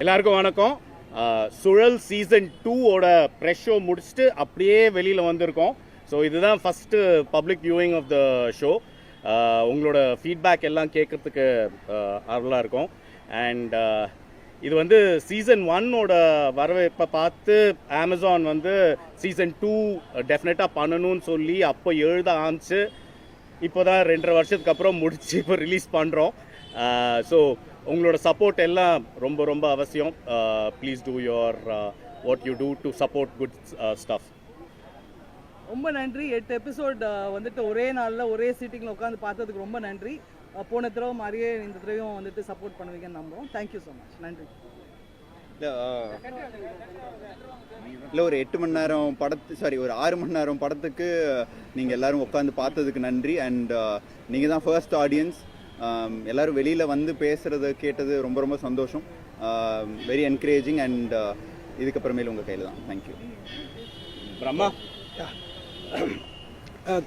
எல்லாருக்கும் வணக்கம். சுழல் சீசன் 2ஓட ப்ரெஷ் ஷோ முடிச்சுட்டு அப்படியே வெளியில் வந்திருக்கோம். ஸோ இதுதான் first public viewing of the show. உங்களோட ஃபீட்பேக் எல்லாம் கேட்குறதுக்கு ஆர்வலாக இருக்கும். அண்ட் இது வந்து சீசன் 1ஓட வரவேற்பை பார்த்து அமேசான் வந்து சீசன் 2 டெஃபினட்டாக பண்ணணும்னு சொல்லி அப்போ எழுத ஆரம்பிச்சு இப்போ தான் 2.5 வருஷத்துக்கு அப்புறம் முடிச்சு இப்போ ரிலீஸ் பண்ணுறோம். ஸோ உங்களோட சப்போர்ட் எல்லாம் ரொம்ப ரொம்ப அவசியம். Please do your what you do to support good stuff. ரொம்ப நன்றி. 8 எபிசோட் வந்துட்டு ஒரே நாளில் ஒரே சீட்டிங்கில் உட்காந்து பார்த்ததுக்கு ரொம்ப நன்றி. போன தடவை மாதிரியே இந்த தடவையும் வந்துட்டு சப்போர்ட் பண்ணுவீங்கன்னு நம்புகிறோம். Thank you so much. நன்றி. இல்லை ஒரு 8 மணி நேரம் ஒரு 6 மணி நேரம் படத்துக்கு நீங்கள் எல்லோரும் உட்காந்து பார்த்ததுக்கு நன்றி. அண்ட் நீங்கள் தான் ஃபர்ஸ்ட் ஆடியன்ஸ். எல்லோரும் வெளியில் வந்து பேசுகிறத கேட்டது ரொம்ப ரொம்ப சந்தோஷம். Very encouraging. அண்ட் இதுக்கப்புறமேல உங்கள் கையில் தான். தேங்க்யூ. பிரம்மா,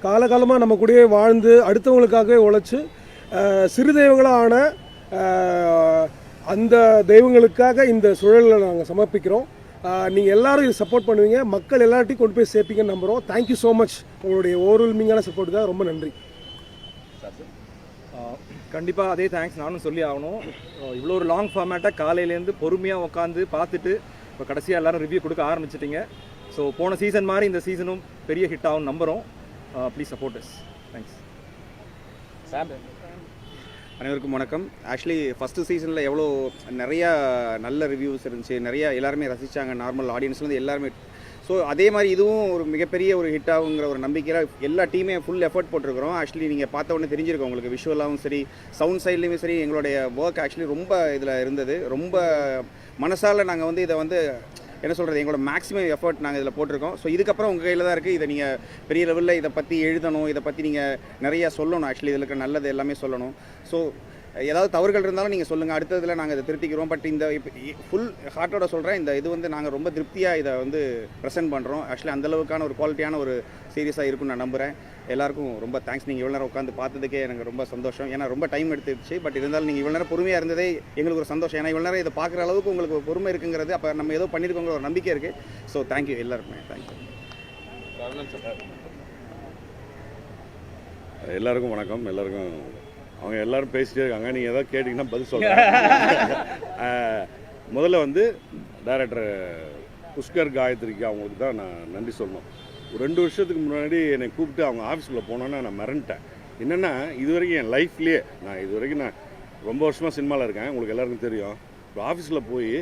காலகாலமாக நம்ம கூடயே வாழ்ந்து அடுத்தவங்களுக்காகவே உழைச்சி சிறு தெய்வங்களான அந்த தெய்வங்களுக்காக இந்த சுழலில் நாங்கள் சமர்ப்பிக்கிறோம். நீங்கள் எல்லோரும் இது சப்போர்ட் பண்ணுவீங்க, மக்கள் எல்லார்ட்டையும் கொண்டு போய் சேர்ப்பீங்கன்னு நம்புகிறோம். Thank you so much. உங்களுடைய ஓவர்வெல்மிங்கான சப்போர்ட்டுக்காக ரொம்ப நன்றி. கண்டிப்பாக அதே தேங்க்ஸ் நானும் சொல்லி ஆகணும். இவ்வளோ ஒரு லாங் ஃபார்மேட்டாக காலையிலேருந்து பொறுமையாக உட்காந்து பார்த்துட்டு இப்போ கடைசியாக எல்லோரும் ரிவ்யூ கொடுக்க ஆரம்பிச்சிட்டிங்க. ஸோ போன சீசன் மாதிரி இந்த சீசனும் பெரிய ஹிட் ஆகும் நம்புகிறோம். Please support us. தேங்க்ஸ். அனைவருக்கும் வணக்கம். ஆக்சுவலி ஃபஸ்ட்டு சீசனில் நிறையா நல்ல ரிவ்யூஸ் இருந்துச்சு, நிறையா எல்லாருமே ரசித்தாங்க, நார்மல் ஆடியன்ஸ்லேருந்து எல்லாருமே. ஸோ அதே மாதிரி இதுவும் ஒரு மிகப்பெரிய ஒரு ஹிட் ஆகுங்கிற ஒரு நம்பிக்கையில் எல்லா டீமே ஃபுல் எஃபர்ட் போட்டிருக்கிறோம். ஆக்சுவலி நீங்கள் பார்த்த உடனே தெரிஞ்சிருக்கோம் உங்களுக்கு, விஷுவலாகவும் சரி சவுண்ட் சைட்லேயுமே சரி எங்களுடைய ஒர்க் ஆக்சுவலி ரொம்ப இதில் இருந்தது. ரொம்ப மனசால் நாங்கள் வந்து இதை வந்து என்ன சொல்கிறது, எங்களோட மேக்ஸிமம் எஃபர்ட் நாங்கள் இதில் போட்டிருக்கோம். ஸோ இதுக்கப்புறம் உங்கள் கையில் தான் இருக்குது. இதை நீங்கள் பெரிய லெவலில் இதை பற்றி எழுதணும், இதை பற்றி நீங்கள் நிறையா சொல்லணும். ஆக்சுவலி இதில் இருக்க நல்லது எல்லாமே சொல்லணும். ஸோ ஏதாவது தவறுகள் இருந்தாலும் நீங்கள் சொல்லுங்கள், அடுத்ததில் நாங்கள் இதை திருத்திக்கிறோம். பட் இந்த இப்போ ஃபுல் ஹார்ட்டோட சொல்கிறேன், இந்த வந்து நாங்கள் ரொம்ப திருப்தியாக இதை வந்து ப்ரெசென்ட் பண்ணுறோம். ஆக்சுவலி அந்தளவுக்கான ஒரு குவாலிட்டியான ஒரு சீரியஸாக இருக்குன்னு நான் நம்புகிறேன். எல்லாருக்கும் ரொம்ப தேங்க்ஸ். நீங்கள் இவ்வளோ நேரம் உட்காந்து பார்த்ததுக்கே எனக்கு ரொம்ப சந்தோஷம். ஏன்னா ரொம்ப டைம் எடுத்துருச்சு. பட் இருந்தாலும் நீங்கள் இவ்வளோ நேரம் பொறுமையாக இருந்ததே எங்களுக்கு ஒரு சந்தோஷம். ஏன்னா இவ்வளோ நேரம் இதை பார்க்குற அளவுக்கு உங்களுக்கு ஒரு பொறுமை இருக்குங்கிறது, அப்போ நம்ம ஏதோ பண்ணியிருக்கோங்கிற ஒரு நம்பிக்கை இருக்குது. ஸோ தேங்க்யூ எல்லாருக்குமே. தேங்க்யூ. எல்லாருக்கும் வணக்கம். எல்லாருக்கும் அவங்க எல்லோரும் பேசிகிட்டே இருக்காங்க, நீங்கள் எதாவது கேட்டிங்கன்னா பதில் சொல்லுங்கள். முதல்ல வந்து டைரக்டர் புஷ்கர் காயத்ரிக்கு அவங்களுக்கு தான் நான் நன்றி சொல்லணும். ஒரு 2 வருஷத்துக்கு முன்னாடி என்னை கூப்பிட்டு அவங்க ஆஃபீஸில் போனோன்னா நான் மிரண்டேன். என்னென்னா இது வரைக்கும் என் லைஃப்லேயே நான் ரொம்ப வருஷமாக சினிமாவில் இருக்கேன், உங்களுக்கு எல்லாருக்கும் தெரியும். இப்போ ஆஃபீஸில் போய்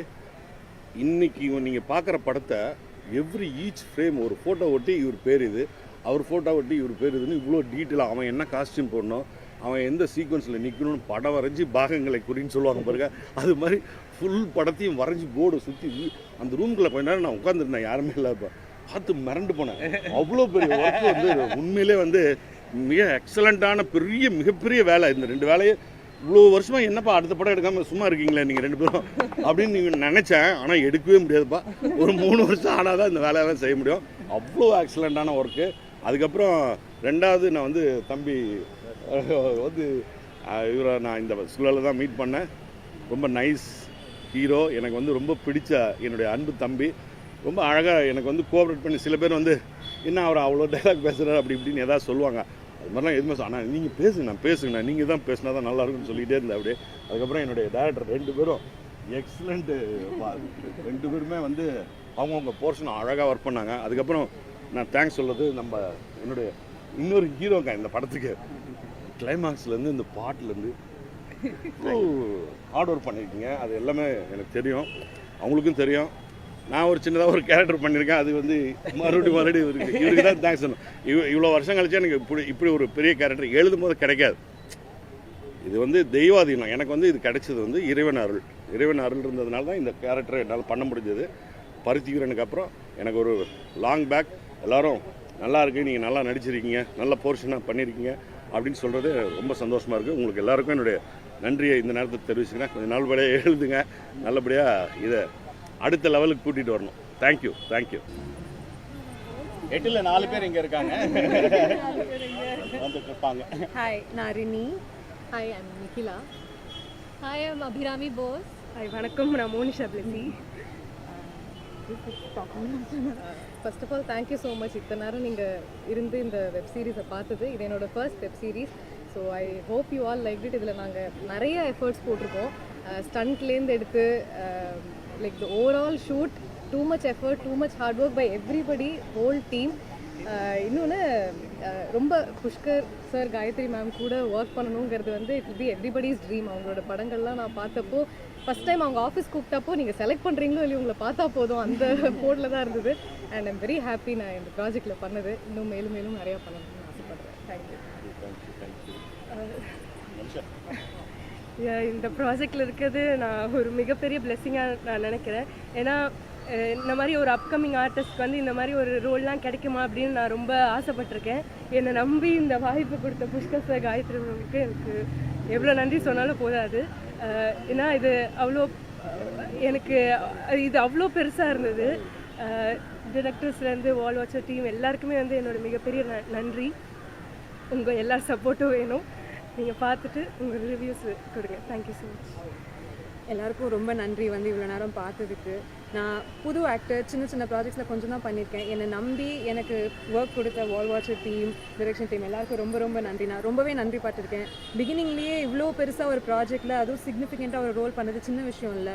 இன்றைக்கி நீங்கள் பார்க்குற படத்தை ஈச் ஃப்ரேம் ஒரு ஃபோட்டோ ஒட்டி இவர் பேர் இது, அவர் ஃபோட்டோ ஒட்டி இவர் பேர் இதுன்னு இவ்வளோ டீட்டெயிலாக அவன் என்ன காஸ்டியூம் போடணும், அவன் எந்த சீக்வன்ஸில் நிற்கணும்னு படம் வரைஞ்சி பாகங்களை குறின்னு சொல்லுவாங்க பாருங்க, அது மாதிரி ஃபுல் படத்தையும் வரைஞ்சி போர்டு சுற்றி அந்த ரூம்குள்ளே கொஞ்ச நேரம் நான் உட்காந்துருந்தேன், யாருமே இல்லை. இப்போ பார்த்து மிரண்டு போனேன். அவ்வளோ பெரிய ஒர்க்கு வந்து உண்மையிலே வந்து மிக எக்ஸலண்ட்டான மிகப்பெரிய வேலை. இந்த 2 வேலையை இவ்வளோ வருஷமாக என்னப்பா அடுத்த படம் எடுக்காமல் சும்மா இருக்கீங்களே நீங்கள் 2 பேரும் அப்படின்னு நீங்கள் நினச்சேன். ஆனால் எடுக்கவே முடியாதுப்பா. ஒரு 3 வருஷம் ஆனால் தான் இந்த வேலையெல்லாம் செய்ய முடியும். அவ்வளோ எக்ஸலண்ட்டான ஒர்க்கு. அதுக்கப்புறம் 2வது நான் வந்து தம்பி வந்து இவரை நான் இந்த சுழலில் தான் மீட் பண்ணேன். ரொம்ப நைஸ் ஹீரோ. எனக்கு வந்து ரொம்ப பிடிச்ச என்னுடைய அன்பு தம்பி. ரொம்ப அழகாக எனக்கு வந்து கோஆப்ரேட் பண்ணி, சில பேர் வந்து என்ன அவர் அவ்வளோ டைலாக் பேசுகிறார் அப்படி இப்படின்னு எதாவது சொல்லுவாங்க. அது மாதிரிலாம் எதுவுமே ஆனால் நீங்கள் பேசுங்கண்ணா நீங்கள் தான் பேசினா தான் நல்லாயிருக்குன்னு சொல்லிகிட்டே இருந்தேன் அப்படியே. அதுக்கப்புறம் என்னுடைய டேரக்டர் 2 பேரும் எக்ஸலண்ட்டு. 2 பேருமே வந்து அவங்கவுங்க போர்ஷன் அழகாக ஒர்க் பண்ணாங்க. அதுக்கப்புறம் நான் தேங்க்ஸ் சொல்கிறது என்னுடைய இன்னொரு ஹீரோங்க இந்த படத்துக்கு. கிளைமாக்ஸ்லேருந்து இந்த பாட்டிலேருந்து ஹார்ட் ஒர்க் பண்ணியிருக்கீங்க. அது எல்லாமே எனக்கு தெரியும், அவங்களுக்கும் தெரியும். நான் ஒரு சின்னதாக ஒரு கேரக்டர் பண்ணியிருக்கேன், அது வந்து மறுபடியும் இவருக்கு தான் தேங்க்ஸ் சொல்லணும். இவ்வளோ வருஷம் கழிச்சு எனக்கு இப்படி ஒரு பெரிய கேரக்டர் எழுதும் போது கிடைக்காது. இது வந்து தெய்வாதீனம். எனக்கு வந்து இது கிடைச்சது வந்து இறைவன் அருள் இருந்ததுனால தான் இந்த கேரக்டரை என்னால் பண்ண முடிஞ்சது. பருத்திக்கிறனுக்கு அப்புறம் எனக்கு ஒரு லாங் பேக். எல்லோரும் நல்லா இருக்குது, நீங்கள் நல்லா நடிச்சிருக்கீங்க, நல்ல போர்ஷனாக பண்ணியிருக்கீங்க அப்படின்னு சொல்கிறது ரொம்ப சந்தோஷமாக இருக்குது. உங்களுக்கு எல்லாருக்கும் என்னுடைய நன்றியை இந்த நேரத்தை தெரிவிச்சுக்கிறேன். கொஞ்சம் நல்லபடியாக எழுதுங்க, நல்லபடியாக இதை அடுத்த லெவலுக்கு கூட்டிகிட்டு வரணும். தேங்க்யூ. 8ல் 4 பேர் இங்கே இருக்காங்க, வந்துட்டு இருப்பாங்க. ஹாய், நான் Rini. Hi, I'm Nikila. Hi, I'm Abirami Bose. வணக்கம், நான் Monisha Blessy. First of all thank you so much. இத்தனை நேரம் நீங்கள் இருந்து இந்த வெப் சீரிஸை பார்த்தது. இது என்னோட first web series. So I hope you all like it. இதில் நாங்கள் நிறைய எஃபர்ட்ஸ் போட்டிருக்கோம். ஸ்டண்ட்லேருந்து எடுத்து like the overall shoot, too much effort, too much hard work by everybody, whole team. இன்னொன்று ரொம்ப புஷ்கர் சார், காயத்ரி மேம் கூட ஒர்க் பண்ணணுங்கிறது வந்து it will be everybody's dream. அவங்களோட படங்கள்லாம் நான் பார்த்தப்போ ஃபஸ்ட் டைம் அவங்க ஆஃபீஸ் கூப்பிட்டப்போ நீங்கள் செலக்ட் பண்ணுறீங்களோ இல்லையோ உங்களை பார்த்தா போதும் அந்த போர்டில் தான் இருந்தது. அண்ட் ஐம் வெரி ஹாப்பி நான் இந்த ப்ராஜெக்டில் பண்ணது. இன்னும் மேலும் மேலும் நிறையா பண்ணணும்னு ஆசைப்படுறேன். தேங்க்யூ. இந்த ப்ராஜெக்டில் இருக்கிறது நான் ஒரு மிகப்பெரிய பிளெஸ்ஸிங்காக நான் நினைக்கிறேன். ஏன்னா இந்த மாதிரி ஒரு அப்கமிங் ஆர்டிஸ்ட்க்கு வந்து இந்த மாதிரி ஒரு ரோல்லாம் கிடைக்குமா அப்படின்னு நான் ரொம்ப ஆசைப்பட்டிருக்கேன். என்னை நம்பி இந்த வாய்ப்பு கொடுத்த புஷ்கர் சார், காயத்ரி மேமுக்கு எனக்கு எவ்வளோ நன்றி சொன்னாலும் போதாது. ஏன்னா இது அவ்வளோ எனக்கு இது அவ்வளோ பெருசாக இருந்தது. டிரெக்டர்ஸ்லேருந்து வால் வாட்சர் டீம் எல்லாருக்குமே வந்து என்னோடய மிகப்பெரிய நன்றி. உங்கள் எல்லார் சப்போர்ட்டும் வேணும். நீங்கள் பார்த்துட்டு உங்கள் ரிவ்யூஸ் கொடுங்க. Thank you so much. எல்லாருக்கும் ரொம்ப நன்றி வந்து இவ்வளோ நேரம் பார்த்ததுக்கு. நான் புது ஆக்டர், சின்ன சின்ன ப்ராஜெக்ட்ஸில் கொஞ்சம் தான் பண்ணியிருக்கேன். என்னை நம்பி எனக்கு ஒர்க் கொடுத்த வால் வாட்சர் டீம், டைரக்ஷன் டீம் எல்லாருக்கும் ரொம்ப ரொம்ப நன்றி. நான் ரொம்பவே நன்றி பட்டிருக்கேன். பிகினிங்லேயே இவ்வளோ பெருசாக ஒரு ப்ராஜெக்டில் அதுவும் சிக்னிஃபிகண்ட்டாக ஒரு ரோல் பண்ணது சின்ன விஷயம் இல்லை.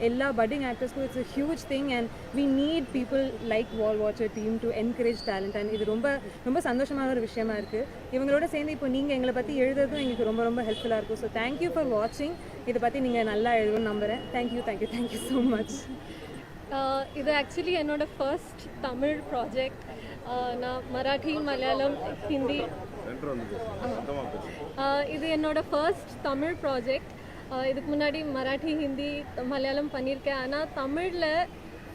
எல்லா பட்டிங் ஆக்டர்ஸ்க்கும் it's a huge thing and we need people like wall watcher team to encourage talent. And இது ரொம்ப ரொம்ப சந்தோஷமான ஒரு விஷயமா இருக்குது. இவங்களோட சேர்ந்து இப்போ நீங்கள் எங்களை பற்றி எழுதுறதும் எங்களுக்கு ரொம்ப ரொம்ப ஹெல்ப்ஃபுல்லாக இருக்கும். ஸோ தேங்க்யூ ஃபார் வாட்சிங். இதை பற்றி நீங்கள் நல்லா எழுதணும்னு நம்புகிறேன். Thank you so much. இது ஆக்சுவலி என்னோட ஃபர்ஸ்ட் தமிழ் ப்ராஜெக்ட். நான் மராட்டி, மலையாளம், ஹிந்தி, இது என்னோட ஃபர்ஸ்ட் தமிழ் ப்ராஜெக்ட். இதுக்கு முன்னாடி மராட்டி, ஹிந்தி, மலையாளம் பண்ணியிருக்கேன். ஆனால் தமிழில்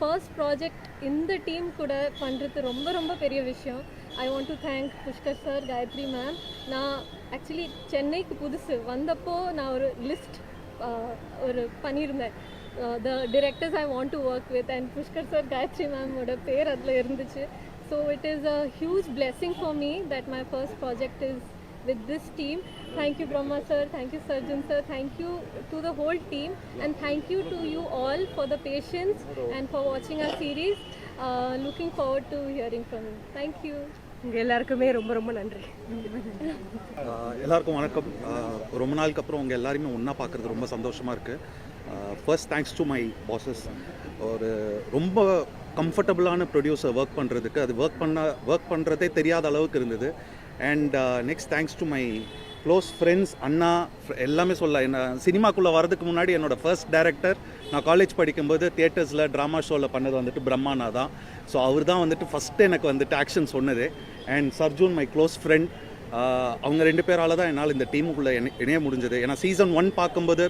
ஃபர்ஸ்ட் ப்ராஜெக்ட் இந்த டீம் கூட பண்ணுறது ரொம்ப ரொம்ப பெரிய விஷயம். I want to thank Pushkar sir, Gayathri ma'am. நான் ஆக்சுவலி சென்னைக்கு புதுசு வந்தப்போ நான் ஒரு லிஸ்ட் ஒரு பண்ணியிருந்தேன், the directors I want to work with, and Pushkar sir, Gayatri ma'am oda pair adla irunduchu. So it is a huge blessing for me that my first project is with this team. Thank you Brahma sir, thank you Sarjun sir, thank you to the whole team, and thank you to you all for the patience and for watching our series. Looking forward to hearing from you. Thank you. உங்கள் எல்லாருக்குமே ரொம்ப ரொம்ப நன்றி. எல்லாருக்கும் வணக்கம். ரொம்ப நாளுக்கு அப்புறம் உங்கள் எல்லாருமே ஒன்றா பார்க்குறது ரொம்ப சந்தோஷமாக இருக்குது. First thanks to my bosses. ஒரு ரொம்ப கம்ஃபர்டபுளான ப்ரொடியூசர் ஒர்க் பண்ணுறதுக்கு, அது ஒர்க் பண்ணுறதே தெரியாத அளவுக்கு இருந்தது. And next thanks to my close friends, அண்ணா, எல்லாமே சொல்ல. என்ன சினிமாக்குள்ளே வரதுக்கு முன்னாடி என்னோடய ஃபர்ஸ்ட் டைரக்டர் நான் காலேஜ் படிக்கும்போது தியேட்டர்ஸில் ட்ராமா ஷோவில் பண்ணது வந்துட்டு பிரம்மானா தான். ஸோ அவர் தான் வந்துட்டு ஃபஸ்ட்டு எனக்கு வந்துட்டு ஆக்ஷன் சொன்னது. And Sarjun my close friend. அவங்க ரெண்டு பேரால் தான் என்னால் இந்த டீமுக்குள்ளே இணைய முடிஞ்சது. ஏன்னா சீசன் 1 பார்க்கும்போது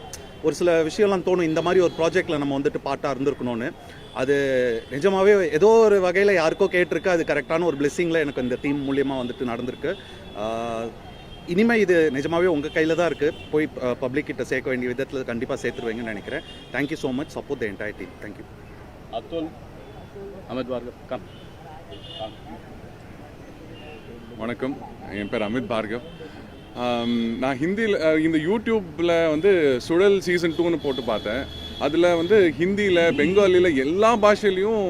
ஒரு சில விஷயம்லாம் தோணும், இந்த மாதிரி ஒரு ப்ராஜெக்டில் நம்ம வந்துட்டு பார்ட்டாக இருந்திருக்கணும்னு. அது நிஜமாகவே ஏதோ ஒரு வகையில் யாருக்கோ கேட்டிருக்கு. அது கரெக்டான ஒரு பிளெஸ்ஸிங்கில் எனக்கு இந்த டீம் மூலியமாக வந்துட்டு நடந்திருக்கு. இனிமேல் இது நிஜமாகவே உங்கள் கையில் தான் இருக்குது. போய் பப்ளிக் கிட்ட சேர்க்க வேண்டிய விதத்தில் கண்டிப்பாக சேர்த்துருவீங்கன்னு நினைக்கிறேன். Thank you so much. Support the entire team. Thank you. Atul, Amit Bhargav, come. வணக்கம், என் பேர் அமித் பார்கவ். நான் ஹிந்தியில் இந்த யூடியூப்பில் வந்து சுழல் சீசன் 2ன்னு போட்டு பார்த்தேன். அதில் வந்து ஹிந்தியில், பெங்காலியில், எல்லா பாஷையிலையும்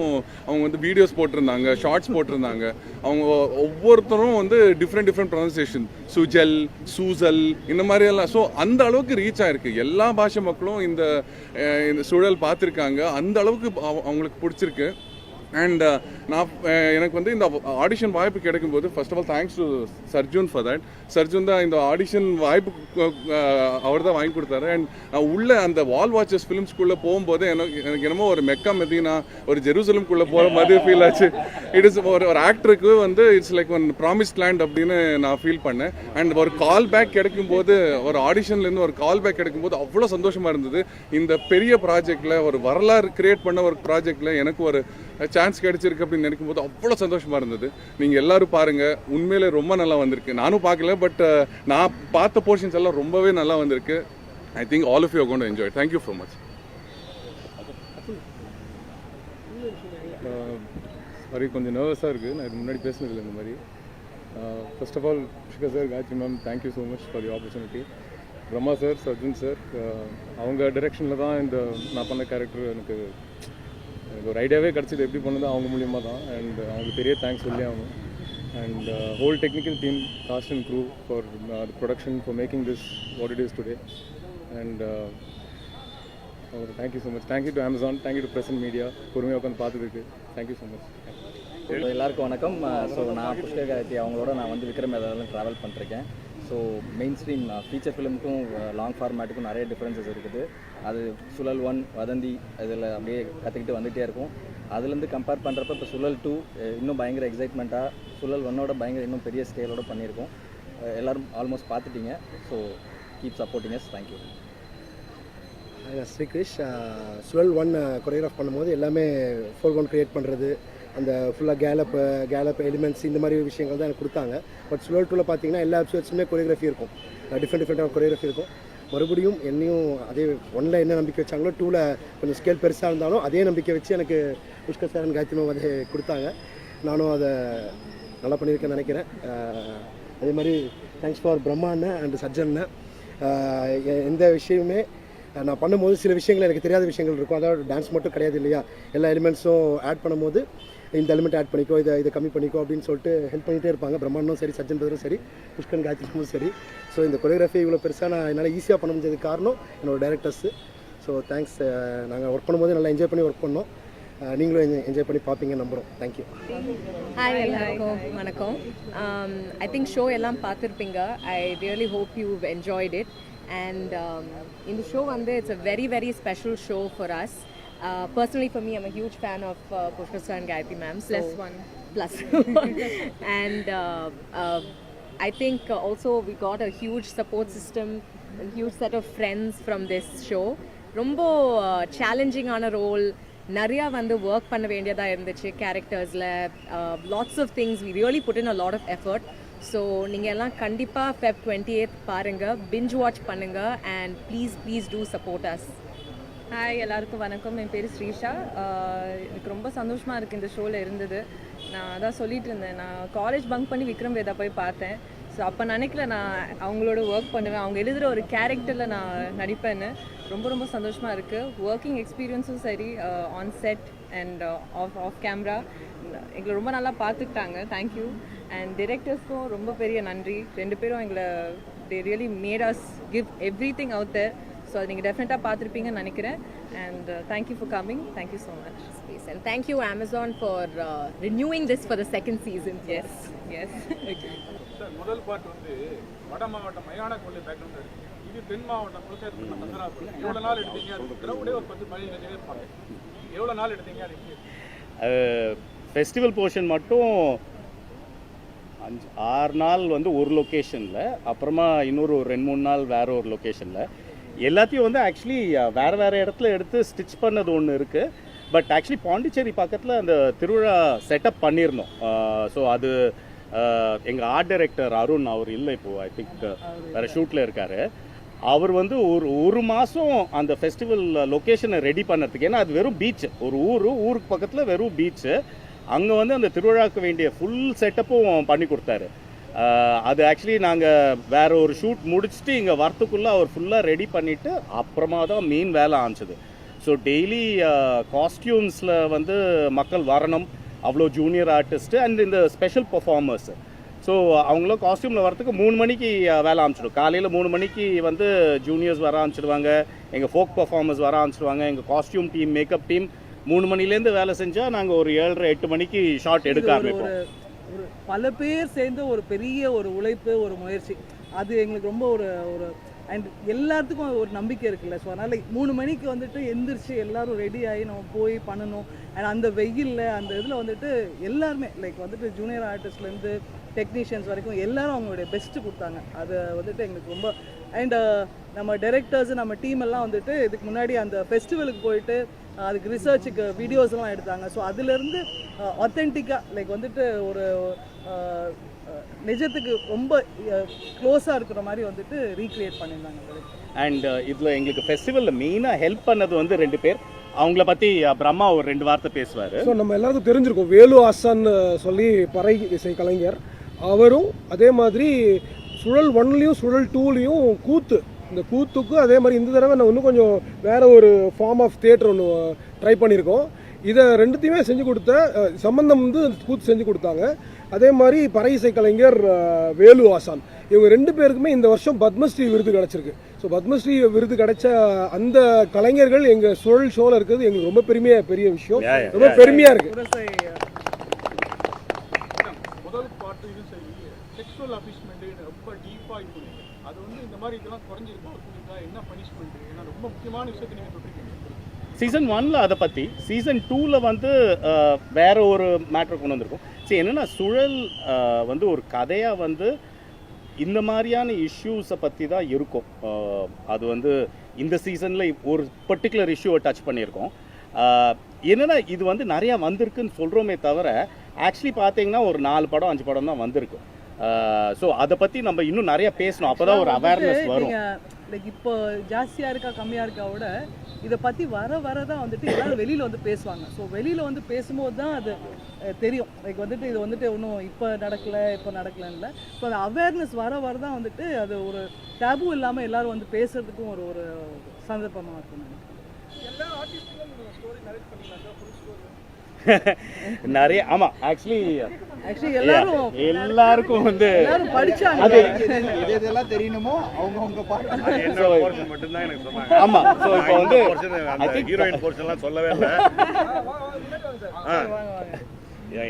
அவங்க வந்து வீடியோஸ் போட்டிருந்தாங்க, ஷார்ட்ஸ் போட்டிருந்தாங்க. அவங்க ஒவ்வொருத்தரும் வந்து டிஃப்ரெண்ட் ப்ரொனன்சியேஷன், சுஜல், சூசல், இந்த மாதிரியெல்லாம். ஸோ அந்த அளவுக்கு ரீச் ஆகிருக்கு. எல்லா பாஷை மக்களும் இந்த சுழல் பார்த்துருக்காங்க. அந்த அளவுக்கு அவங்களுக்கு பிடிச்சிருக்கு. அண்ட் நான் எனக்கு வந்து இந்த ஆடிஷன் வாய்ப்பு கிடைக்கும்போது first of all thanks to Sarjun for that. Sarjun தான் இந்த ஆடிஷன் வாய்ப்பு அவர் தான் வாங்கி கொடுத்தாரு. அண்ட் நான் உள்ள அந்த வால் வாட்சர்ஸ் ஃபிலிம் ஸ்கூலில் போகும்போது எனக்கு என்னமோ ஒரு மெக்கா மெதினா, ஒரு ஜெருசலம்குள்ளே போகிற மாதிரி ஃபீல் ஆச்சு. இட் இஸ் ஒரு ஆக்டருக்கு வந்து it's like one promised land அப்படின்னு நான் ஃபீல் பண்ணேன். அண்ட் ஒரு கால் பேக் கிடைக்கும்போது, ஒரு ஆடிஷன்லேருந்து ஒரு கால் பேக் கிடைக்கும்போது அவ்வளோ சந்தோஷமாக இருந்தது. இந்த பெரிய ப்ராஜெக்டில், ஒரு வரலாறு கிரியேட் பண்ண ஒரு ப்ராஜெக்டில் எனக்கு ஒரு சான்ஸ் கிடைச்சிருக்கு அப்படின்னு நினைக்கும் போது அவ்வளோ சந்தோஷமாக இருந்தது. நீங்கள் எல்லோரும் பாருங்கள், உண்மையிலே ரொம்ப நல்லா வந்திருக்கு. நானும் பார்க்கல, பட் நான் பார்த்த போர்ஷன்ஸ் எல்லாம் ரொம்பவே நல்லா வந்திருக்கு. I think all of you are going to enjoy. Thank you so much. Sorry, கொஞ்சம் நர்வஸாக இருக்குது. நான் இது முன்னாடி பேசினதில்லை இந்த மாதிரி. First of all Pushkar sir, Gayathri ma'am, thank you so much for the opportunity. Brahma sir, Sarjun sir, அவங்க டைரெக்ஷனில் தான் இந்த நான் பண்ண கேரக்டர் எனக்கு ஒரு ஐடியாவே கிடச்சிது எப்படி பண்ணது அவங்க மூலியமாக தான். அண்ட் அவங்க பெரிய தேங்க்ஸ் சொல்லி ஆகணும். And whole technical team, cast and crew for the production, for making this what it is today. And thank you so much. Thank you to Amazon, thank you to Present Media, பொறுமையாக உட்காந்து பார்த்ததுக்கு தேங்க்யூ ஸோ மச். எல்லாருக்கும் வணக்கம். So நான் புஷ்கர் காயத்ரி அவங்களோட நான் வந்து Vikram Vetalam travel பண்ணிருக்கேன். ஸோ மெயின் ஸ்ட்ரீம் ஃபீச்சர் ஃபிலிமுக்கும் லாங் ஃபார்மேட்டுக்கும் நிறைய டிஃப்ரென்சஸ் இருக்குது. அது சுழல் 1, வதந்தி இதில் அப்படியே கற்றுக்கிட்டு வந்துகிட்டே இருக்கும். அதுலேருந்து கம்பேர் பண்ணுறப்ப இப்போ சுழல் 2 இன்னும் பயங்கர எக்ஸைட்மெண்ட்டாக, சுழல் 1ஓட பயங்கர இன்னும் பெரிய ஸ்கேலோட பண்ணியிருக்கோம். எல்லோரும் ஆல்மோஸ்ட் பார்த்துட்டீங்க. So keep supporting us. Thank you. Srikrish, Suzhal 1 choreograph பண்ணும்போது எல்லாமே ஃபோர்க்ரவுண்ட் க்ரியேட் பண்ணுறது, அந்த ஃபுல்லாக கேலப் எலிமெண்ட்ஸ் இந்த மாதிரி விஷயங்கள் தான் எனக்கு கொடுத்தாங்க. பட் சுழல் 2ல் பார்த்தீங்கன்னா எல்லா எபிசோட்ஸுமே கொரியோகிராஃபி இருக்கும், டிஃப்ரெண்ட்டான கொரியோகிராஃபி இருக்கும். மறுபடியும் என்னையும் அதே 1ல் என்ன நம்பிக்கை வச்சாங்களோ 2ல் கொஞ்சம் ஸ்கேல் பெருசாக இருந்தாலும் அதே நம்பிக்கை வச்சு எனக்கு புஷ்கர் சார் காயத்ரி மேம் அதை கொடுத்தாங்க. நானும் அதை நல்லா பண்ணியிருக்கேன்னு நினைக்கிறேன். அதே மாதிரி தேங்க்ஸ் ஃபார் பிரம்மா அண்ணன் அண்ட் சஜ்ஜன் அண்ணன். எந்த விஷயமே நான் பண்ணும்போது சில விஷயங்கள் எனக்கு தெரியாத விஷயங்கள் இருக்கும். அதாவது டான்ஸ் மட்டும் கிடையாது இல்லையா, எல்லா எலிமெண்ட்ஸும் ஆட் பண்ணும்போது இந்த எலிமெண்ட் ஆட் பண்ணிக்கோ, இதை கம்மி பண்ணிக்கோ அப்படின்னு சொல்லிட்டு ஹெல்ப் பண்ணிகிட்டே இருப்பாங்க. பிரம்மாண்டும் சரி, சஜ்ஜன் பிரதரும் சரி, புஷ்கர் காயத்ரியும் சரி. ஸோ இந்த கொரியோகிராஃபி இவ்வளோ பெருசாக நான் என்னால் ஈஸியாக பண்ண முடிஞ்சதுக்கு காரணம் என்னோடய டேரக்டர்ஸு. So thanks. நாங்கள் ஒர்க் பண்ணும்போது நல்லா என்ஜாய் பண்ணி ஒர்க் பண்ணோம். நீங்களும் என்ஜாய் பண்ணி பார்ப்பீங்க நம்புகிறோம். தேங்க்யூ. ஹாய் எல்லாருக்கும் வணக்கம். ஐ திங்க் ஷோ எல்லாம் பார்த்துருப்பீங்க. I really hope you enjoyed it. And in the show it's a very very special show for us. Personally for me, I'm a huge fan of Pushkar sir and Gayatri ma'am. Plus one. And I think also we got a huge support system, a huge set of friends from this show. Rombo challenging on a role. நிறையா work பண்ண வேண்டியதாக இருந்துச்சு கேரக்டர்ஸில். Lots of things we really put in a lot of effort. So நீங்கள் எல்லாம் கண்டிப்பாக Feb 28th பாருங்கள், binge watch பண்ணுங்கள். And please do support us. Hi எல்லாருக்கும் வணக்கம். என் பேர் ஸ்ரீஷா. எனக்கு ரொம்ப சந்தோஷமாக இருக்குது இந்த ஷோவில் இருந்தது. நான் அதான் சொல்லிட்டு இருந்தேன், நான் காலேஜ் பங்க் பண்ணி விக்ரம் வேதா போய் பார்த்தேன். ஸோ அப்போ நினைக்கல நான் அவங்களோட ஒர்க் பண்ணுவேன், அவங்க எழுதுகிற ஒரு கேரக்டரில் நான் நடிப்பேன்னு. ரொம்ப சந்தோஷமாக இருக்குது. ஒர்க்கிங் எக்ஸ்பீரியன்ஸும் சரி, on set and half camera எங்களை ரொம்ப நல்லா பார்த்துக்கிட்டாங்க. தேங்க்யூ. அண்ட் டிரெக்டர்ஸ்க்கும் ரொம்ப பெரிய நன்றி. 2 பேரும் எங்களை they really made us give everything out there. So அது நீங்கள் டெஃபினட்டாக பார்த்துருப்பீங்கன்னு நினைக்கிறேன். And thank you for coming. Thank you so much. And thank you Amazon for renewing this for the second season. Yes. Sir, முதல் பார்ட் வட மாவட்டம் மயான கொள்ளை பேக்ரவுண்ட் இருக்கு. இது தென் மாவட்டம் முழுக்க தசரா. எவ்வளோ நாள் எடுத்தீங்க? கிரௌடே ஒரு 10-15 இருப்பாங்க. எவ்வளோ நாள் எடுத்தீங்க? ஃபெஸ்டிவல் போர்ஷன் மட்டும் 5-6 நாள் ஒரு லொக்கேஷனில், அப்புறமா இன்னொரு 2-3 நாள் வேறு ஒரு லொக்கேஷனில். எல்லாத்தையும் ஆக்சுவலி வேறு இடத்துல எடுத்து ஸ்டிச் பண்ணது ஒன்று இருக்குது. பட் ஆக்சுவலி பாண்டிச்சேரி பக்கத்தில் அந்த திருவிழா செட்டப் பண்ணியிருந்தோம். ஸோ அது எங்கள் ஆர்ட் டைரக்டர் அருண், அவர் இல்லை இப்போது, ஐ திங்க் வேறு ஷூட்டில் இருக்கார். அவர் ஒரு மாதம் அந்த ஃபெஸ்டிவல் லொக்கேஷனை ரெடி பண்ணுறதுக்கு, ஏன்னா அது வெறும் பீச்சு, ஒரு ஊருக்கு பக்கத்தில் வெறும் பீச்சு. அங்கே அந்த திருவிழாவுக்கு வேண்டிய ஃபுல் செட்டப்பும் பண்ணி கொடுத்தாரு. அது ஆக்சுவலி நாங்கள் வேறு ஒரு ஷூட் முடிச்சுட்டு இங்கே வரத்துக்குள்ளே அவர் ஃபுல்லாக ரெடி பண்ணிவிட்டு அப்புறமா தான் மெயின் வேலை ஆரம்பிச்சது. ஸோ டெய்லி காஸ்டியூம்ஸில் மக்கள் வரணும், அவ்வளோ ஜூனியர் ஆர்டிஸ்ட்டு அண்ட் இந்த ஸ்பெஷல் பர்ஃபார்மர்ஸு. ஸோ அவங்களும் காஸ்டியூமில் வரத்துக்கு 3 மணிக்கு வேலை ஆரம்பிச்சிடும். காலையில் 3 மணிக்கு ஜூனியர்ஸ் வர ஆரம்பிச்சிடுவாங்க, எங்கள் ஃபோக் பர்ஃபார்மர்ஸ் வர ஆரம்பிச்சிடுவாங்க. எங்கள் காஸ்டியூம் டீம், மேக்கப் டீம் 3 மணிலேருந்து வேலை செஞ்சால் நாங்கள் ஒரு 7:30-8 மணிக்கு ஷார்ட் எடுக்க ஆரம்பிப்போம். ஒரு பல பேர் சேர்ந்து ஒரு பெரிய ஒரு உழைப்பு, ஒரு முயற்சி, அது எங்களுக்கு ரொம்ப ஒரு அண்ட் எல்லாத்துக்கும் ஒரு நம்பிக்கை இருக்குல்ல. ஸோ அதனால் 3 மணிக்கு எந்திரிச்சு எல்லோரும் ரெடி ஆகி நம்ம போய் பண்ணணும். அண்ட் அந்த வெயிலில் அந்த இதில் எல்லாருமே ஜூனியர் ஆர்டிஸ்ட்லேருந்து டெக்னீஷியன்ஸ் வரைக்கும் எல்லோரும் அவங்களுடைய பெஸ்ட்டு கொடுத்தாங்க. அது எங்களுக்கு ரொம்ப அண்ட் நம்ம டைரக்டர்ஸ், நம்ம டீம் எல்லாம் இதுக்கு முன்னாடி அந்த ஃபெஸ்டிவலுக்கு போயிட்டு அதுக்கு ரிசர்ச்சுக்கு வீடியோஸ்லாம் எடுத்தாங்க. ஸோ அதுலேருந்து ஆத்தென்டிக்காக ஒரு நிஜத்துக்கு ரொம்ப க்ளோஸாக இருக்கிற மாதிரி ரீக்ரியேட் பண்ணியிருந்தாங்க. அண்ட் இதில் எங்களுக்கு ஃபெஸ்டிவலில் மெயினாக ஹெல்ப் பண்ணது 2 பேர். அவங்கள பற்றி பிரம்மா ஒரு 2 வார்த்தை பேசுவார். ஸோ நம்ம எல்லாருக்கும் தெரிஞ்சிருக்கும், வேலு ஆசான் சொல்லி பறை இசை கலைஞர். அவரும் அதே மாதிரி சுழல் 1லையும் சுழல் 2லையும் கூத்து இந்த கூத்துக்கும் அதே மாதிரி இந்த தடவை நான் இன்னும் கொஞ்சம் வேறு ஒரு ஃபார்ம் ஆஃப் தியேட்டர் ஒன்று ட்ரை பண்ணியிருக்கோம். இதை ரெண்டுத்தையுமே செஞ்சு கொடுத்த சம்பந்தம் வந்து கூத்து செஞ்சு கொடுத்தாங்க. அதே மாதிரி பறை இசை கலைஞர் வேலு ஆசான், இவங்க 2 பேருக்குமே இந்த வருஷம் பத்மஸ்ரீ விருது கிடச்சிருக்கு. ஸோ பத்மஸ்ரீ விருது கிடைச்ச அந்த கலைஞர்கள் எங்கள் சுழல் ஷோவில் இருக்கிறது எங்களுக்கு ரொம்ப பெரிய விஷயம், ரொம்ப பெருமையாக இருக்குது. முதல் பாட்டு இது சரி, செக்ஷுவல் அபியூஸ்மெண்ட் ரொம்ப டீப்பாக இருக்குது. அது வந்து இந்த மாதிரி இதெல்லாம் குறைஞ்சிருக்கா என்ன பனிஷ்மெண்ட்? ஏன்னா ரொம்ப முக்கியமான விஷயத்தை நீங்கள் சொல்லிருக்கீங்க. சீசன் 1ல் அதை பற்றி, சீசன் 2ல் வந்து வேற ஒரு மேட்ரு கொண்டு வந்திருக்கும். சரி, என்னென்னா சுழல் வந்து ஒரு கதையாக வந்து இந்த மாதிரியான இஷ்யூஸை பற்றி தான் இருக்கும். அது வந்து இந்த சீசனில் ஒரு பர்டிகுலர் இஷ்யூவை டச் பண்ணியிருக்கோம். என்னென்னா இது வந்து நிறையா வந்திருக்குன்னு சொல்கிறோமே தவிர ஆக்சுவலி பார்த்தீங்கன்னா ஒரு 4 படம் 5 படம் தான் வந்திருக்கு. ஸோ அதை பற்றி நம்ம இன்னும் நிறைய பேசணும், அப்போ தான் ஒரு அவேர்னஸ் வரும். லைக் இப்போ ஜாஸ்தியாக இருக்கா கம்மியாக இருக்கா விட இதை பற்றி வர தான் வந்துட்டு எல்லாரும் வெளியில் வந்து பேசுவாங்க. ஸோ வெளியில் வந்து பேசும்போது தான் அது தெரியும். லைக் வந்துட்டு இது வந்துட்டு ஒன்றும் இப்போ நடக்கலன்னு இப்போ அந்த அவேர்னஸ் வர தான் வந்துட்டு அது ஒரு டேபு இல்லாமல் எல்லாரும் வந்து பேசுறதுக்கும் ஒரு சந்தர்ப்பமாக இருக்கும். எல்லா ஆர்டிஸ்ட்களும் ஸ்டோரி நரேட் பண்ணிக்கலாம், நிறைய ஆமாம். ஆக்சுவலி எல்லாருக்கும் வந்து படிச்சாங்க, அது இதெல்லாம் தெரியணுமோ அவங்க மட்டும்தான் எனக்கு சொன்னாங்க. ஆமாம். ஸோ இப்போ வந்து ஹீரோயின் போர்ஷன்லாம் சொல்லவே இல்லை.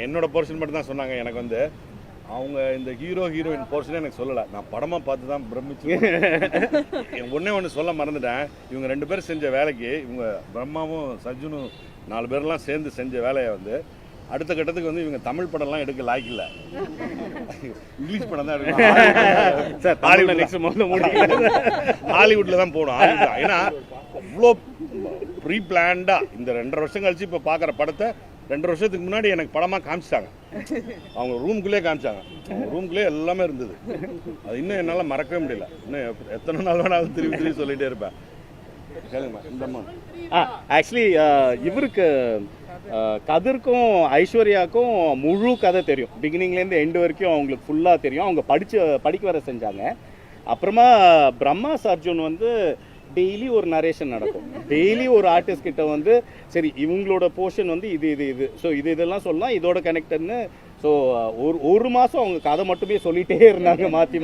என்னோட போர்ஷன் மட்டும் தான் சொன்னாங்க. எனக்கு வந்து அவங்க இந்த ஹீரோயின் போர்ஷனே எனக்கு சொல்லலை. நான் படமாக பார்த்து தான் பிரமிச்சு ஒன்று சொல்ல மறந்துட்டேன். இவங்க 2 பேரும் செஞ்ச வேலைக்கு, இவங்க பிரம்மாவும் சர்ஜுனும் 4 பேர்லாம் சேர்ந்து செஞ்ச வேலையை வந்து அடுத்த கட்டத்துக்கு வந்து இவங்க தமிழ் படம்லாம் எடுக்க லாய்க்கு இல்லை, இங்கிலீஷ் படம் தான் எடுக்கணும். ஹாலிவுட்டில் தான் போகணும். ஏன்னா அவ்வளோ ப்ரீ பிளான்டாக இந்த 2.5 வருஷம் கழிச்சு இப்போ பார்க்குற படத்தை 2 வருஷத்துக்கு முன்னாடி எனக்கு படமாக காமிச்சிட்டாங்க. அவங்க ரூமுக்குள்ளே காமிச்சாங்க. அவங்க ரூமுக்குள்ளே எல்லாமே இருந்தது. அது இன்னும் என்னால் மறக்கவே முடியல. இன்னும் எத்தனை நாள் வேணாலும் திரும்பி சொல்லிகிட்டே இருப்பேன். ஆக்சுவலி இவருக்கு கதிர்க்கும் ஐஸ்வர்யாவுக்கும் முழு கதை தெரியும். பிகினிங்லேருந்து எண்டு வரைக்கும் அவங்களுக்கு ஃபுல்லாக தெரியும். அவங்க படிக்க வர செஞ்சாங்க. அப்புறமா பிரம்மா சர்ஜுன் வந்து டெய்லி ஒரு நரேஷன் நடக்கும். டெய்லி ஒரு ஆர்டிஸ்ட் கிட்ட வந்து சரி இவங்களோட போர்ஷன் வந்து இது ஸோ இதெல்லாம் சொல்லலாம், இதோட கனெக்டட்னு. ஸோ ஒரு மாதம் அவங்க கதை மட்டுமே சொல்லிகிட்டே இருந்தாங்க, மாற்றி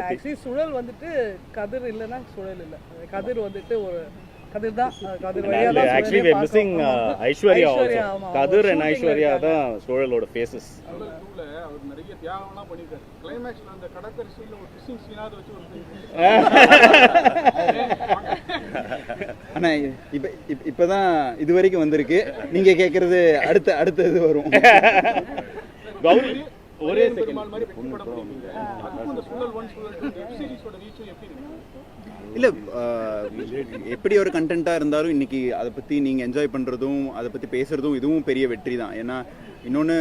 ஆக்சுவலி சுழல் வந்துட்டு கதிர் இல்லைன்னா சுழல் இல்லை. கதிர் வந்துட்டு ஒரு கதிர் தான். Actually we are missing Aishwarya also. Kathir and Aishwarya தான் சுழலோட ஃபேஸஸ். அவர் நிறைய தியாகம்லாம் பண்ணிருக்காரு. கிளைமேக்ஸ்ல அந்த கடற்கரை சீன்ல ஒரு கிசிங் சீனாவது வச்சு ஒரு அண்ணா இப்பதான் இது வரைக்கும் வந்திருக்கு. நீங்க கேட்கறது அடுத்தது வரும். கௌரி ஒரே செகண்ட் இல்லை, எப்படி ஒரு கண்டென்ட்டாக இருந்தாலும் இன்றைக்கி அதை பற்றி நீங்கள் என்ஜாய் பண்ணுறதும் அதை பற்றி பேசுகிறதும் இதுவும் பெரிய வெற்றி தான். ஏன்னா இன்னொன்று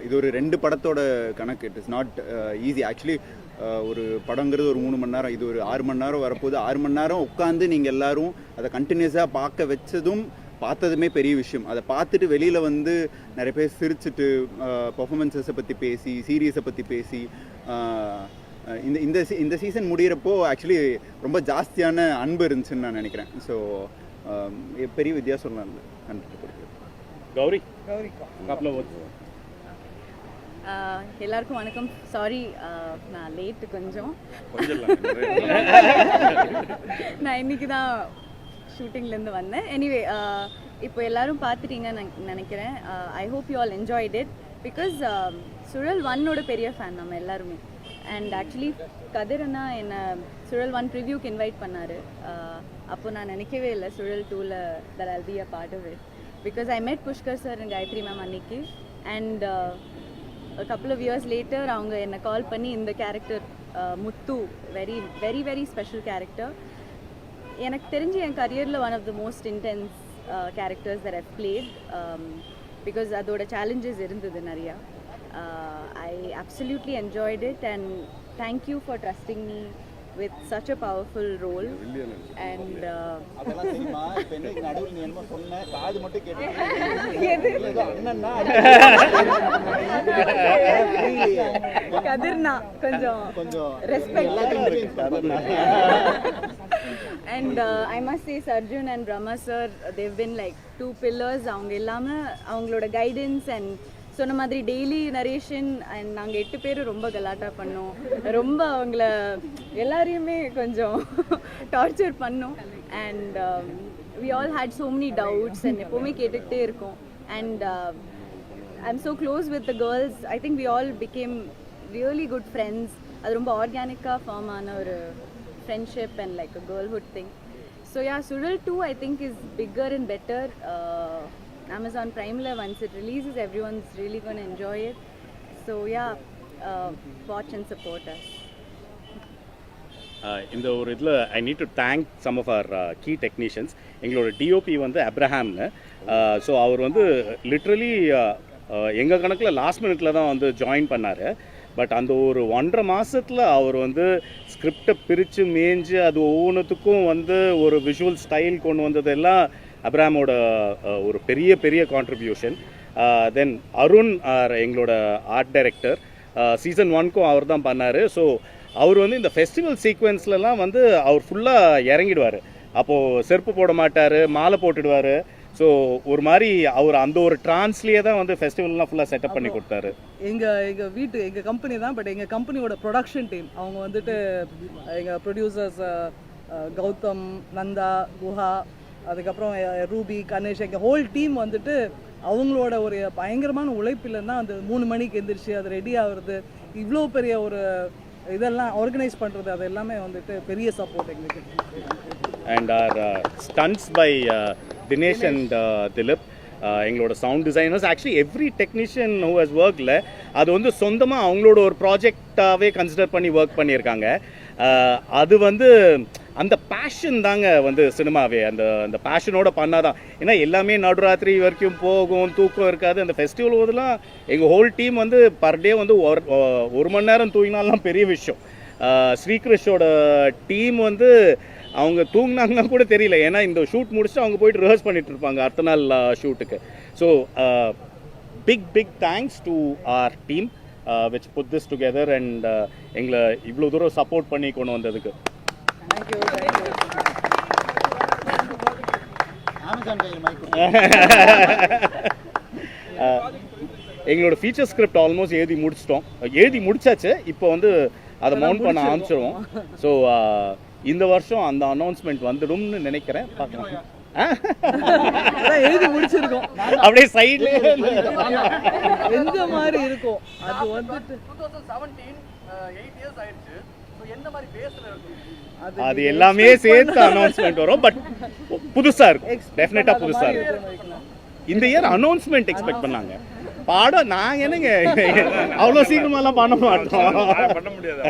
இது ஒரு 2 படத்தோட கணக்கு. It is not easy actually. ஒரு படங்கிறது ஒரு 3 மணி நேரம், இது ஒரு 6 மணி நேரம் வரப்போகுது. 6 மணி நேரம் உட்காந்து நீங்கள் எல்லோரும் அதை கண்டினியூஸாக பார்க்க வச்சதும் பார்த்ததுமே பெரிய விஷயம். அதை பார்த்துட்டு வெளியில் வந்து நிறைய பேர் சிரிச்சுட்டு பர்ஃபார்மன்ஸஸை பற்றி பேசி, சீரியஸை பற்றி பேசி, இந்த சீசன் முடிகிறப்போ ஆக்சுவலி ரொம்ப ஜாஸ்தியான அன்பு இருந்துச்சுன்னு நான் நினைக்கிறேன். ஸோ பெரிய வித்தியாசம் நான் கண்டுபிடிக்கிறேன். கௌரி எல்லாருக்கும் வணக்கம். சாரி நான் லேட்டு கொஞ்சம். நான் இன்னைக்கு தான் ஷூட்டிங்லேருந்து வந்தேன். எனிவே இப்போ எல்லோரும் பார்த்துட்டீங்கன்னு நினைக்கிறேன். ஐ hope you all enjoyed it because சுழல் 1ஓட பெரிய ஃபேன் நம்ம எல்லாருமே. அண்ட் ஆக்சுவலி கதிரனா என்னை சுழல் 1 ப்ரிவ்யூக்கு இன்வைட் பண்ணார். அப்போ நான் நினைக்கவே இல்லை சுழல் 2ல் that I'll be a part of it because I met Pushkar sir and Gayathri ma'am அன்னைக்கு. And a couple of years later அவங்க என்னை கால் பண்ணி இந்த character Muthu very very very special character. எனக்கு தெரிஞ்சு என் கரியரில் one of the most intense characters that I've played because அதோட சேலஞ்சஸ் இருந்தது நிறையா. I absolutely enjoyed it and thank you for trusting me with such a powerful role. And அதெல்லாம் தெரியுமா? பெண்ணை நடுவில் நீ என்ன சொன்ன? காது மட்டும் கேட்டு அண்ணன்னா கதிர்னா கொஞ்சம் respect. And I must say Sarjun and Brahma sir, they've been like two pillars. அவங்க இல்லாமல் அவங்களோட கைடன்ஸ் அண்ட் சொன்ன மாதிரி டெய்லி நரேஷன் அண்ட் நாங்கள் 8 பேரும் ரொம்ப கலாட்டா பண்ணோம், ரொம்ப அவங்கள எல்லாரையுமே கொஞ்சம் டார்ச்சர் பண்ணோம். And we all had so many doubts and எப்போவுமே கேட்டுக்கிட்டே இருக்கோம். And I'm so close with the girls. I think we all became really good friends. அது ரொம்ப ஆர்கானிக்காக ஃபார்ம் ஆன ஒரு friendship and like a girlhood thing. So yeah, Sural 2 I think is bigger and better. Amazon Prime la once it releases, everyone's really going to enjoy it. So yeah, watch and support us. இந்த ஒரு இதில் I need to thank some of our key technicians. எங்களோட DOP வந்து அப்ரஹாம்னு. So அவர் வந்து literally எங்கள் கணக்கில் last மினிட்ல தான் வந்து ஜாயின் பண்ணார். பட் அந்த ஒரு 1.5 மாதத்தில் அவர் வந்து ஸ்கிரிப்டை பிரித்து மேய்ஞ்சு அது ஒவ்வொன்றுத்துக்கும் வந்து ஒரு விஷுவல் ஸ்டைல் கொண்டு வந்ததெல்லாம் அப்ரஹாமோட ஒரு பெரிய பெரிய கான்ட்ரிபியூஷன். தென் அருண் எங்களோட ஆர்ட் டைரக்டர், சீசன் 1க்கும் அவர் தான் பண்ணார். ஸோ அவர் வந்து இந்த ஃபெஸ்டிவல் சீக்வென்ஸ்லலாம் வந்து அவர் ஃபுல்லாக இறங்கிடுவார். அப்போது செருப்பு போட மாட்டார், மாலை போட்டுடுவார். ஸோ ஒரு மாதிரி அவர் அந்த ஒரு ட்ரான்ஸ்லேயே தான் வந்து ஃபெஸ்டிவல்லாம் ஃபுல்லாக செட்டப் பண்ணி கொடுத்தாரு. எங்கள் கம்பெனி தான், பட் எங்கள் கம்பெனியோட ப்ரொடக்ஷன் டீம் அவங்க வந்துட்டு எங்கள் ப்ரொடியூசர்ஸ் கௌதம், நந்தா, குஹா, அதுக்கப்புறம் ரூபி, கணேஷ், எங்கள் ஹோல் டீம் வந்துட்டு அவங்களோட ஒரு பயங்கரமான உழைப்பில் தான் அந்த 3 மணிக்கு எந்திரிச்சு அது ரெடி ஆகுறது, இவ்வளோ பெரிய ஒரு இதெல்லாம் ஆர்கனைஸ் பண்ணுறது, அது எல்லாமே வந்துட்டு பெரிய சப்போர்ட் எங்களுக்கு. And our stunts by Dinesh and Dileep, எங்களோட sound designers. Actually every technician who has ஒர்க்கில் அது வந்து சொந்தமாக அவங்களோட ஒரு ப்ராஜெக்டாகவே கன்சிடர் பண்ணி ஒர்க் பண்ணியிருக்காங்க. அது வந்து அந்த பேஷன் தாங்க வந்து சினிமாவே. அந்த பேஷனோட பண்ணாதான். ஏன்னா எல்லாமே நடுராத்திரி வரைக்கும் போகும், தூக்கம் இருக்காது. அந்த ஃபெஸ்டிவல் போதெல்லாம் எங்கள் ஹோல் டீம் வந்து பர் டே வந்து 1 மணி நேரம் தூங்கினாலாம் பெரிய விஷயம். ஸ்ரீகிருஷோட டீம் வந்து அவங்க தூங்கினாங்கன்னா கூட தெரியல, ஏன்னா இந்த ஷூட் முடிச்சுட்டு அவங்க போயிட்டு ரிஹர்ஸ் பண்ணிட்டு இருப்பாங்க அடுத்த நாள் ஷூட்டுக்கு. So big thanks to our team which put this together and எங்களை இவ்வளோ தூரம் சப்போர்ட் பண்ணி கொண்டு வந்ததுக்கு. எங்களோட ஃபீச்சர் ஸ்கிரிப்ட் ஆல்மோஸ்ட் எழுதி முடிச்சாச்சு. இப்போ வந்து அதை மவுண்ட் பண்ண ஆரம்பிச்சிருவோம். ஸோ இந்த வருஷம் அந்த அனௌன்ஸ்மெண்ட் வந்துடும்னு நினைக்கிறேன். பார்க்கலாம். எழுதி முடிச்சிருக்கோம், அப்படியே சைட்ல எந்த மாதிரி இருக்கும் அது வந்துட்டு 2017 8 இயர்ஸ் ஆயிடுச்சு. சோ என்ன மாதிரி பேஸ்ல இருக்கும் அது எல்லாமே சேர்த்து அனௌன்ஸ்மெண்ட் வரும். பட் புதுசா இருக்கும், டெஃபினட்டா புதுசா இருக்கும். இந்த இயர் அனௌன்ஸ்மெண்ட் எக்ஸ்பெக்ட் பண்ணாங்க. பாடம் நாங்க என்னங்க அவ்வளோ சீக்கிரமாலாம் பண்ண மாட்டோம். பண்ண முடியாது.